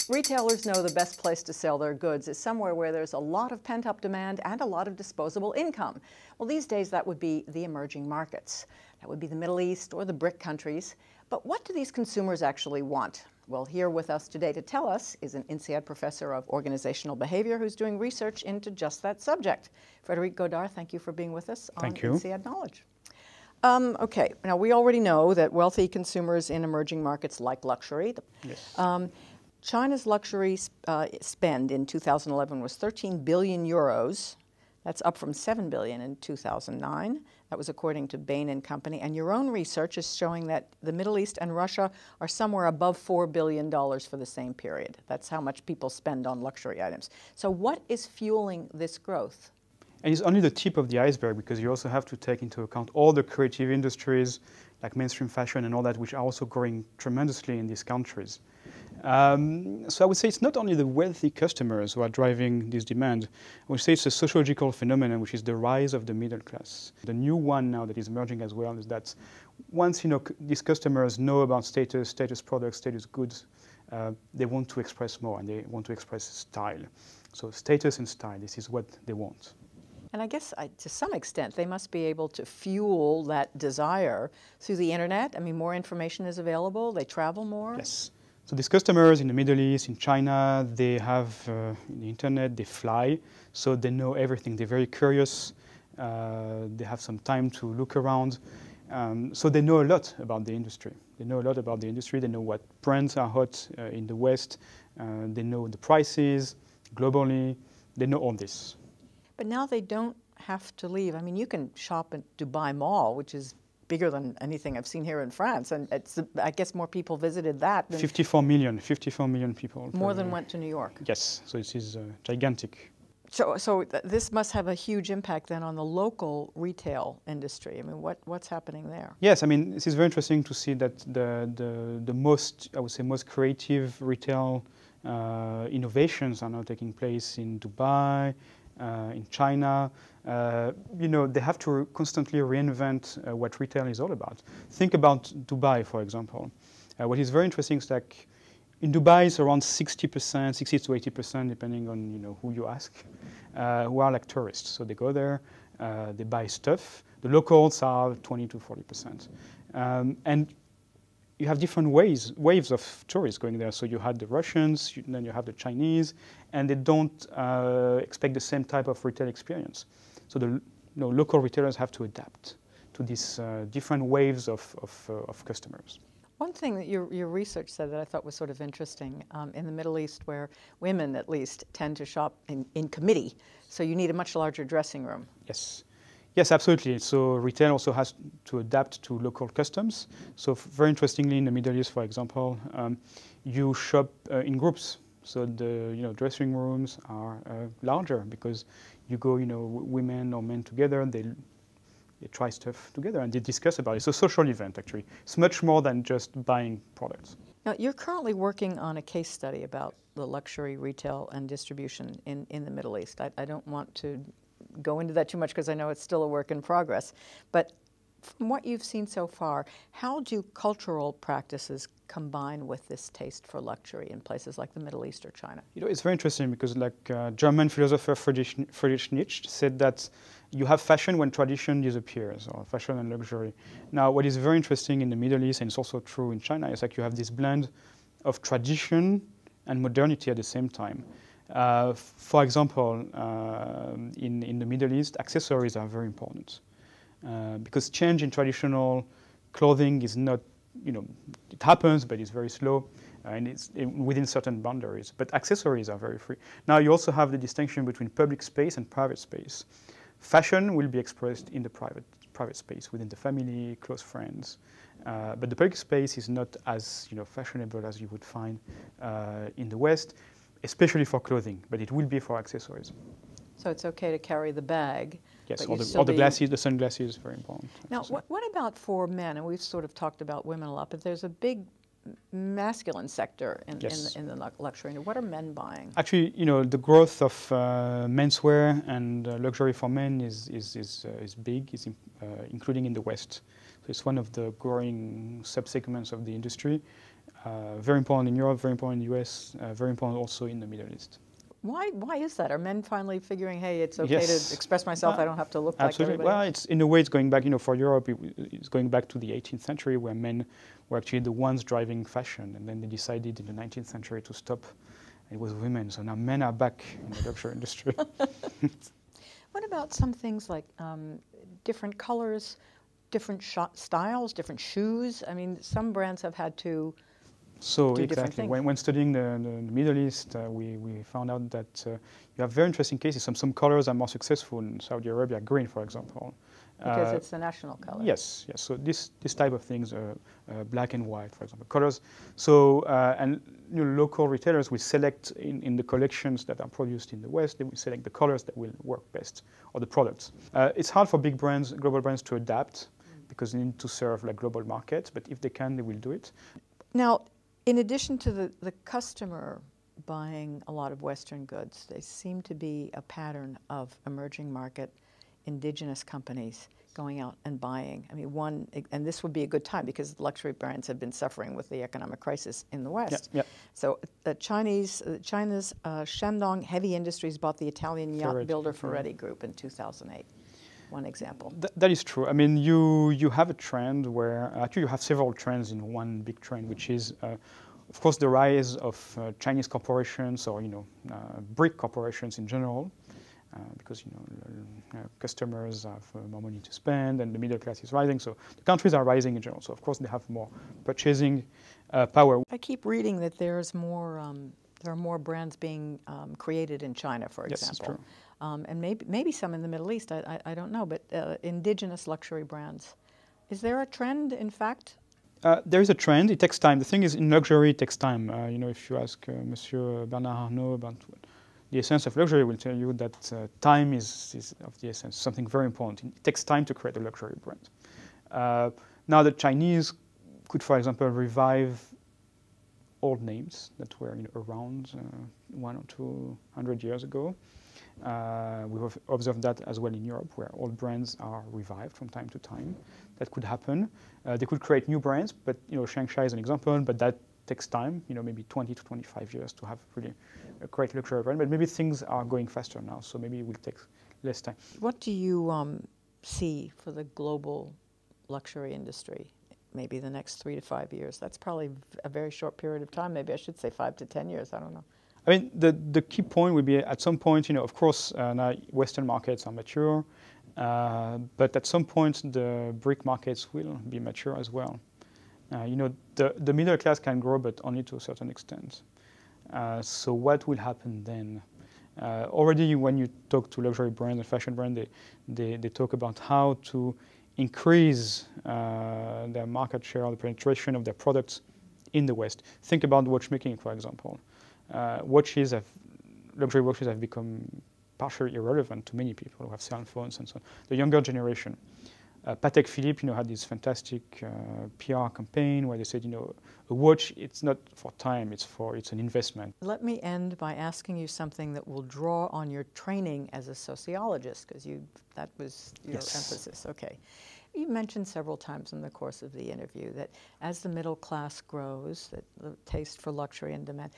Retailers know the best place to sell their goods is somewhere where there's a lot of pent-up demand and a lot of disposable income. Well, these days that would be the emerging markets. That would be the Middle East or the BRIC countries. But what do these consumers actually want? Well, here with us today to tell us is an INSEAD professor of organizational behavior who's doing research into just that subject. Frédéric Godard, thank you for being with us on INSEAD Knowledge. Okay, now we already know that wealthy consumers in emerging markets like luxury. Yes. China's luxury spend in 2011 was 13 billion euros. That's up from 7 billion in 2009. That was according to Bain & Company. And your own research is showing that the Middle East and Russia are somewhere above $4 billion for the same period. That's how much people spend on luxury items. So what is fueling this growth? And it's only the tip of the iceberg, because you also have to take into account all the creative industries like mainstream fashion and all that, which are also growing tremendously in these countries. So I would say it's not only the wealthy customers who are driving this demand. I would say it's a sociological phenomenon, which is the rise of the middle class. The new one now that is emerging as well is that once these customers know about status products, status goods, they want to express more and they want to express style. So status and style, this is what they want. And I guess to some extent they must be able to fuel that desire through the internet. I mean, more information is available, they travel more. Yes. So these customers in the Middle East, in China, they have the internet, they fly, so they know everything. They're very curious, they have some time to look around. So they know a lot about the industry. They know a lot about the industry, they know what brands are hot in the West, they know the prices globally, they know all this. But now they don't have to leave. I mean, you can shop at Dubai Mall, which is bigger than anything I've seen here in France, and I guess more people visited that than 54 million people. More than went to New York. Yes, so it is gigantic. So this must have a huge impact then on the local retail industry. I mean, what's happening there? Yes, I mean, this is very interesting to see that the most, I would say, most creative retail innovations are now taking place in Dubai, in China. They have to constantly reinvent what retail is all about. Think about Dubai, for example. What is very interesting is that in Dubai, it's around 60%, 60 to 80%, depending on who you ask, who are like tourists. So they go there, they buy stuff. The locals are 20 to 40%. And you have different waves of tourists going there. So you had the Russians, then you have the Chinese, and they don't expect the same type of retail experience. So the local retailers have to adapt to these different waves of customers. One thing that your research said that I thought was sort of interesting, in the Middle East, where women at least tend to shop in committee, so you need a much larger dressing room. Yes. Yes, absolutely. So retail also has to adapt to local customs. So very interestingly, in the Middle East, for example, you shop in groups. So the dressing rooms are larger because you go, women or men together. They try stuff together and they discuss about it. It's a social event, actually. It's much more than just buying products. Now, you're currently working on a case study about the luxury retail and distribution in the Middle East. I don't want to go into that too much because I know it's still a work in progress. But from what you've seen so far, how do cultural practices combine with this taste for luxury in places like the Middle East or China? It's very interesting because German philosopher Friedrich Nietzsche said that you have fashion when tradition disappears, or fashion and luxury. Now, what is very interesting in the Middle East, and it's also true in China, is like you have this blend of tradition and modernity at the same time. For example, in the Middle East, accessories are very important because change in traditional clothing is not, it happens, but it's very slow and it's within certain boundaries. But accessories are very free. Now, you also have the distinction between public space and private space. Fashion will be expressed in the private space, within the family, close friends. But the public space is not as fashionable as you would find in the West, especially for clothing, but it will be for accessories. So it's okay to carry the bag. Yes, all the glasses, the sunglasses, very important. Now, what about for men? And we've sort of talked about women a lot, but there's a big masculine sector in the luxury. What are men buying? Actually, the growth of menswear and luxury for men is big, including in the West. So it's one of the growing subsegments of the industry. Very important in Europe, very important in the US, very important also in the Middle East. Why is that? Are men finally figuring, hey, it's okay Yes. to express myself, I don't have to look like Absolutely. everybody Well, else? it's in a way it's going back, for Europe, it's going back to the 18th century where men were actually the ones driving fashion, and then they decided in the 19th century to stop. It was women, so now men are back in the luxury industry. What about some things like different colors, different styles, different shoes? I mean, some brands have had to So do different exactly, things. when studying the Middle East, we found out that you have very interesting cases. Some colors are more successful in Saudi Arabia, green, for example. Because it's the national color. Yes, yes. So this type of things, black and white, for example, colors. So and local retailers will select in the collections that are produced in the West. They will select the colors that will work best, or the products. It's hard for big brands, global brands, to adapt because they need to serve like global markets. But if they can, they will do it. Now, in addition to the customer buying a lot of Western goods, there seem to be a pattern of emerging market indigenous companies going out and buying. I mean, and this would be a good time because luxury brands have been suffering with the economic crisis in the West. Yeah, yeah. So China's Shandong Heavy Industries bought the Italian yacht builder Ferretti Group in 2008. One example. That is true. I mean, you have a trend where, actually you have several trends in one big trend, which is, of course, the rise of Chinese corporations or, BRIC corporations in general, because, customers have more money to spend and the middle class is rising. So the countries are rising in general. So, of course, they have more purchasing power. I keep reading that there's more, there are more brands being created in China, for example. Yes, it's true. And maybe some in the Middle East, I don't know, but indigenous luxury brands. Is there a trend, in fact? There is a trend. It takes time. The thing is, in luxury, it takes time. If you ask Monsieur Bernard Arnault about the essence of luxury, he will tell you that time is of the essence, something very important. It takes time to create a luxury brand. Now, the Chinese could, for example, revive old names that were around 100 or 200 years ago. We've observed that as well in Europe, where old brands are revived from time to time. That could happen. They could create new brands, but Shanghai is an example, but that takes time, maybe 20 to 25 years to have really a great luxury brand. But maybe things are going faster now, so maybe it will take less time. What do you see for the global luxury industry? Maybe the next 3 to 5 years. That's probably a very short period of time. Maybe I should say 5 to 10 years. I don't know. I mean, the key point would be at some point, of course, now Western markets are mature, but at some point the BRIC markets will be mature as well. The middle class can grow, but only to a certain extent. So what will happen then? Already when you talk to luxury brands and fashion brands, they talk about how to increase their market share, the penetration of their products in the West. Think about watchmaking, for example. Luxury watches have become partially irrelevant to many people who have cell phones and so on. The younger generation. Patek Philippe, had this fantastic PR campaign where they said, a watch, it's not for time, it's an investment. Let me end by asking you something that will draw on your training as a sociologist, because that was your emphasis. Okay. You mentioned several times in the course of the interview that as the middle class grows, that the taste for luxury and demand.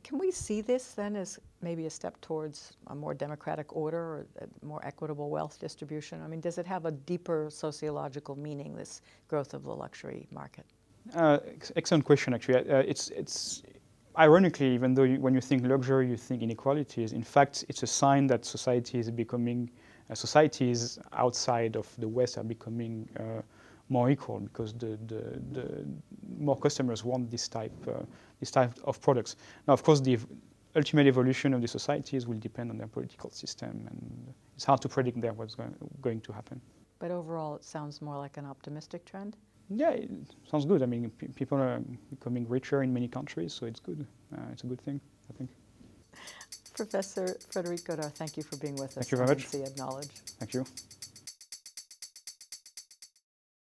Can we see this then as maybe a step towards a more democratic order or a more equitable wealth distribution? I mean, does it have a deeper sociological meaning, this growth of the luxury market? Excellent question, actually. It's ironically, even though when you think luxury, you think inequalities. In fact, it's a sign that society is becoming, societies outside of the West are becoming more equal because the more customers want this type of products. Now, of course, the ultimate evolution of the societies will depend on their political system, and it's hard to predict there what's going to happen. But overall, it sounds more like an optimistic trend? Yeah, it sounds good. I mean, people are becoming richer in many countries, so it's good. It's a good thing, I think. Professor Frédéric Godard, thank you for being with us. Thank you very much. INSEAD Knowledge. Thank you.